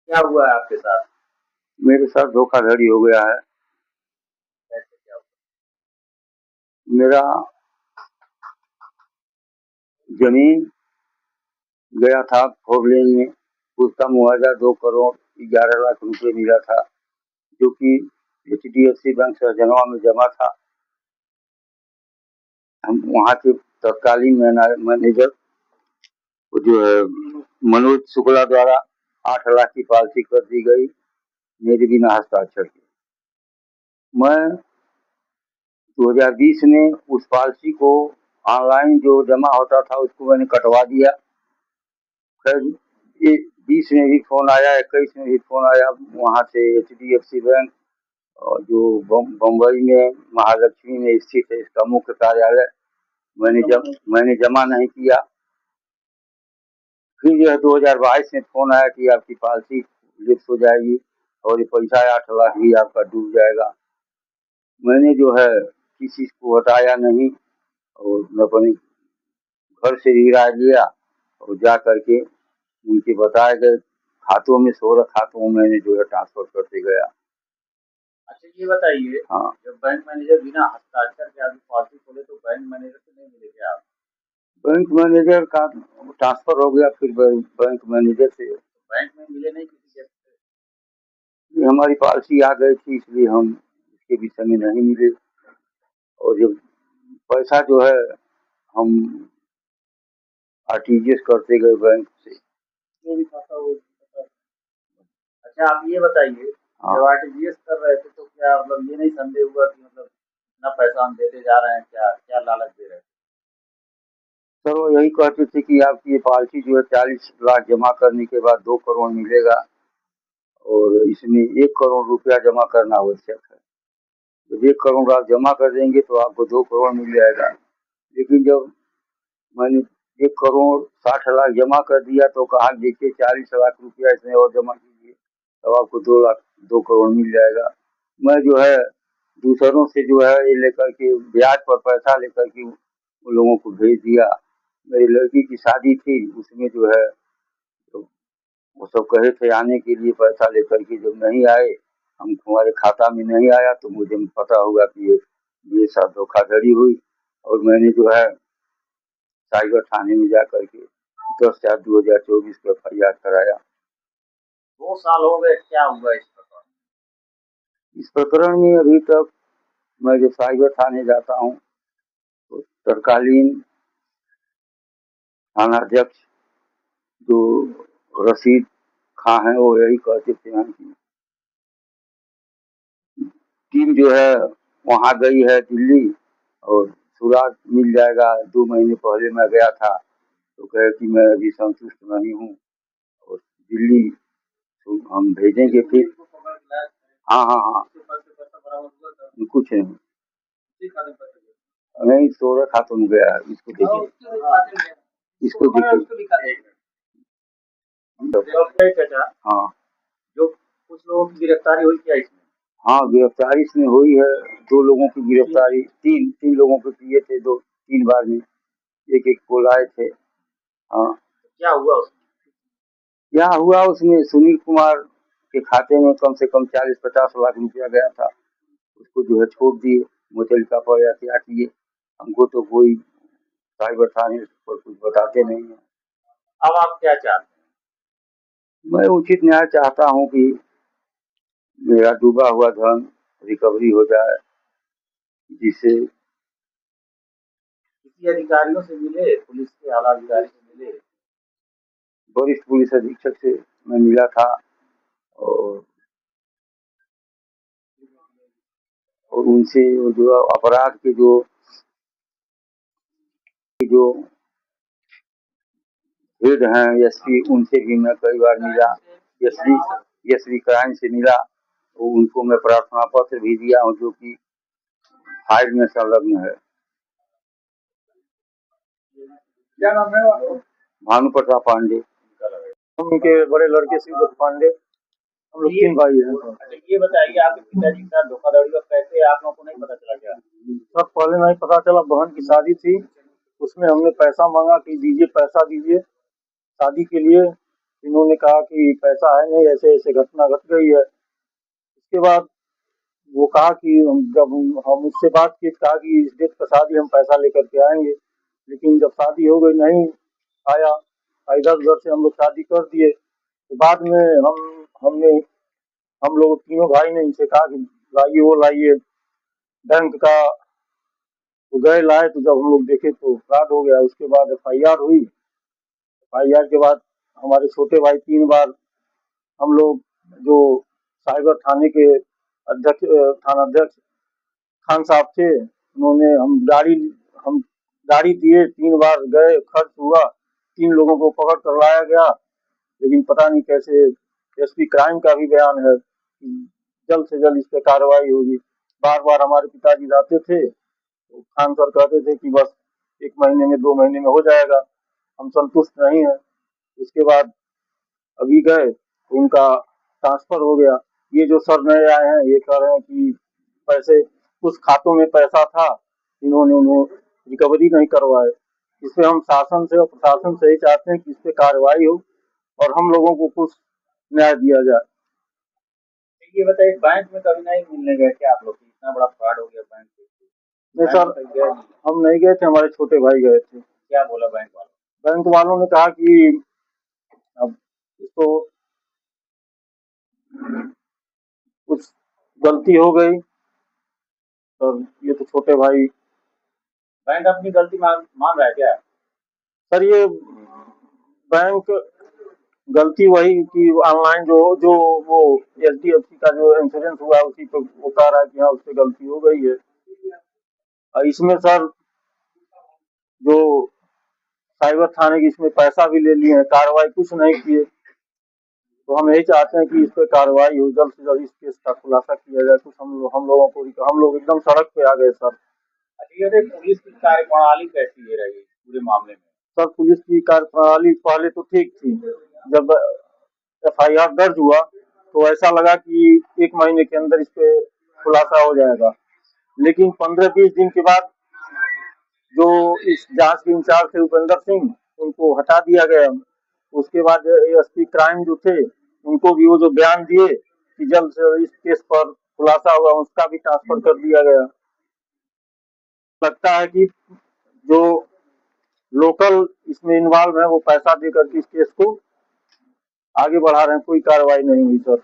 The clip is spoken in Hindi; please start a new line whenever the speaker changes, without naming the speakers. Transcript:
क्या हुआ है आपके साथ?
मेरे साथ धोखाधड़ी हो गया है।
कैसे क्या हुआ?
मेरा जमीन गया था फोर लेन में, उसका मुआवजा 2 करोड़ 11 लाख रुपए मिला था, जो कि HDFC बैंक सहजनवा में जमा था। हम वहाँ के तत्कालीन मैनेजर को जो है मनोज शुक्ला द्वारा 8 लाख की पॉलिसी कर दी गई मेरे बिना हस्ताक्षर के। मैं 2020 में उस पॉलिसी को ऑनलाइन जो जमा होता था उसको मैंने कटवा दिया। फिर ये 20 में भी फोन आया, 21 में भी फोन आया वहाँ से HDFC बैंक, और जो बम्बई में महालक्ष्मी में स्थित है इसका मुख्य कार्यालय, मैंने जमा नहीं किया। फिर जो है 2022 में फोन आया कि आपकी पॉलिसी लिफ्ट हो जाएगी और ये पैसा 8 लाख भी आपका डूब जाएगा। मैंने जो है किसी को बताया नहीं, और मैं अपने घर से ही राय लिया और जा करके उनके बताए गए खातों में 16 खातों में मैंने जो है ट्रांसफर करते गया।
अच्छा ये बताइए,
हाँ,
जब बैंक मैनेजर बिना हस्ताक्षर के आपकी पॉलिसी खोले तो बैंक मैनेजर से नहीं मिले क्या आप?
बैंक मैनेजर का ट्रांसफर हो गया, फिर बैंक मैनेजर से
बैंक में मिले नहीं किसी के से?
हमारी पॉलिसी आ गई थी, इसलिए हम इसके विषय में नहीं मिले। और जब पैसा जो है हम RTGS करते गए बैंक से।
जो भी खाता हो अच्छा आप ये बताइए,
हाँ
जब आरटीजीएस कर रहे थे तो क्या मतलब ये नहीं संदेह हुआ कि मतलब इतना पैसा हम देते जा रहे हैं, क्या क्या लालच दे रहे हैं?
सर, वो यही कहते थे कि आपकी ये पॉलिसी जो है 40 लाख जमा करने के बाद 2 करोड़ मिलेगा, और इसमें 1 करोड़ रुपया जमा करना आवश्यक है। जब 1 करोड़ आप जमा कर देंगे तो आपको 2 करोड़ मिल जाएगा। लेकिन जब मैंने 1 करोड़ 60 लाख जमा कर दिया तो कहा देखिए 40 लाख रुपया इसमें और जमा कीजिए, तब आपको 2 लाख 2 करोड़ मिल जाएगा। मैं जो है दूसरों से जो है ये लेकर के ब्याज पर पैसा लेकर के उन लोगों को भेज दिया। मेरी लड़की की शादी थी, उसमें जो है तो वो सब कहे थे आने के लिए पैसा लेकर के, जब नहीं आए, हम हमारे खाता में नहीं आया तो मुझे पता होगा कि ये सब धोखाधड़ी हुई। और मैंने जो है साइबर थाने में जा करके 10/4/2024 को FIR कराया।
2 साल हो गए, क्या हुआ इस प्रकार?
इस प्रकरण में अभी तक मैं जब साइबर थाने जाता हूँ तो तत्कालीन थानाध्यक्ष जो रशीद खां हैं वो यही कहते थे हम कि टीम जो है वहाँ गई है दिल्ली और सुराग मिल जाएगा। 2 महीने पहले मैं गया था तो कहे कि मैं अभी संतुष्ट नहीं हूँ और दिल्ली तो हम भेजेंगे फिर। हाँ हाँ हाँ, कुछ नहीं, नहीं 16 खातों में गया है, इसको देखिए, इसको देखिए।
चाचा,
हाँ
जो कुछ लोगों की गिरफ्तारी हुई क्या इसमें?
हाँ, गिरफ्तारी इसमें हुई है। 2 लोगों की गिरफ्तारी, तीन तीन लोगों को किए थे, 2-3 बार में एक एक को लाए थे। हाँ,
क्या हुआ उसमें?
क्या हुआ उसमें, सुनील कुमार के खाते में कम से कम 40-50 लाख रुपया गया था, उसको जो है छोड़ दिए, मुचलिका पर या क्या किए, हमको तो कोई साइबर थाने पर कुछ बताते नहीं है।
अब आप क्या चाहते हैं?
मैं उचित न्याय चाहता हूँ कि मेरा डूबा हुआ धन रिकवरी हो जाए, जिससे
किसी अधिकारियों से मिले, पुलिस के आला अधिकारी से मिले?
वरिष्ठ पुलिस अधीक्षक से मैं मिला था, और उनसे वो जो अपराध के जो हेड हैं SP, उनसे भी मैं कई बार मिला। एसपी क्राइम से मिला, तो उनको मैं प्रार्थना पत्र भी दिया हूँ जो कि फाइल में संलग्न है।
क्या नाम है आपका?
भानु प्रताप पांडे, उनके बड़े लड़के शिवदत्त पांडे, हम लोग 3 भाई हैं।
अच्छा ये बताइए, आपके पिताजी के साथ धोखाधड़ी का कैसे आप लोगों को नहीं पता चला क्या?
सर, पहले नहीं पता चला, बहन की शादी थी, उसमें हमने पैसा मांगा कि दीजिए, पैसा दीजिए शादी के लिए।
इन्होंने कहा कि पैसा है नहीं, ऐसे ऐसे घटना घट गई है। उसके बाद वो कहा कि जब हम उससे बात की तो कहा कि इस डेट पर शादी हम पैसा लेकर के आएंगे, लेकिन जब शादी हो गई नहीं आया। इधर उधर से हम लोग शादी कर दिए। तो बाद में हमने हम लोग तीनों भाई ने इनसे कहा कि लाइए वो लाइए बैंक का। तो गए लाए, तो जब हम लोग देखे तो फ्रॉड हो गया। उसके बाद FIR हुई। FIR के बाद हमारे छोटे भाई 3 बार हम लोग जो साइबर थाने के अध्यक्ष थानाध्यक्ष खान साहब थे, उन्होंने हम गाड़ी दिए, 3 बार गए, खर्च हुआ, 3 लोगों को पकड़ कर लाया गया। लेकिन पता नहीं कैसे SP क्राइम का भी बयान है कि जल्द से जल्द इस पे कार्रवाई होगी। बार बार हमारे पिताजी जाते थे तो खान सर कहते थे कि बस 1 महीने में 2 महीने में हो जाएगा, हम संतुष्ट नहीं है। उसके बाद अभी गए तो उनका ट्रांसफर हो गया। ये जो सर नए आए हैं ये कह रहे हैं कि पैसे कुछ खातों में पैसा था, इन्होंने उन्हें रिकवरी नहीं करवाए। इससे हम शासन से और प्रशासन से ही चाहते हैं कि इस पे कार्रवाई हो और हम लोगों को कुछ न्याय दिया जाए।
ये बताइए, बैंक में कभी नहीं मिलने गए क्या आप लोग? इतना बड़ा फ्रॉड हो गया बैंक में?
नहीं सर, हम नहीं गए थे, हमारे छोटे भाई गए थे।
क्या बोला बैंक वालों?
बैंक वालों ने कहा कि अब इसको कुछ गलती हो गई। और ये तो छोटे भाई।
बैंक अपनी गलती मान रहा है क्या?
सर ये बैंक गलती वही कि ऑनलाइन जो जो वो HDFC का जो इंश्योरेंस हुआ उसी पे वो कह रहा है कि हाँ उससे गलती हो गई है। और इसमें सर जो साइबर थाने की इसमें पैसा भी ले लिए हैं, कार्रवाई कुछ नहीं किए। तो हम यही चाहते हैं कि इस पे कार्रवाई हो, जल्द से जल्द इस केस का खुलासा किया जाए। कुछ हम लोग एकदम सड़क पे आ गए सर।
अच्छा, पुलिस की कार्यप्रणाली कैसी है रही पूरे मामले में?
सर पुलिस की कार्यप्रणाली पहले तो ठीक थी। जब FIR दर्ज हुआ तो ऐसा लगा कि 1 महीने के अंदर इस पे खुलासा हो जाएगा, लेकिन 15-20 दिन के बाद जो इस जांच के इंचार्ज थे उपेंद्र सिंह, उनको हटा दिया गया। उसके बाद SP क्राइम जो थे उनको भी वो जो बयान दिए कि जल्द से जल्द इस केस पर खुलासा होगा, उसका भी ट्रांसफर कर दिया गया। लगता है कि जो लोकल इसमें इन्वॉल्व है वो पैसा देकर के इस केस को आगे बढ़ा रहे हैं, कोई कार्रवाई नहीं हुई सर।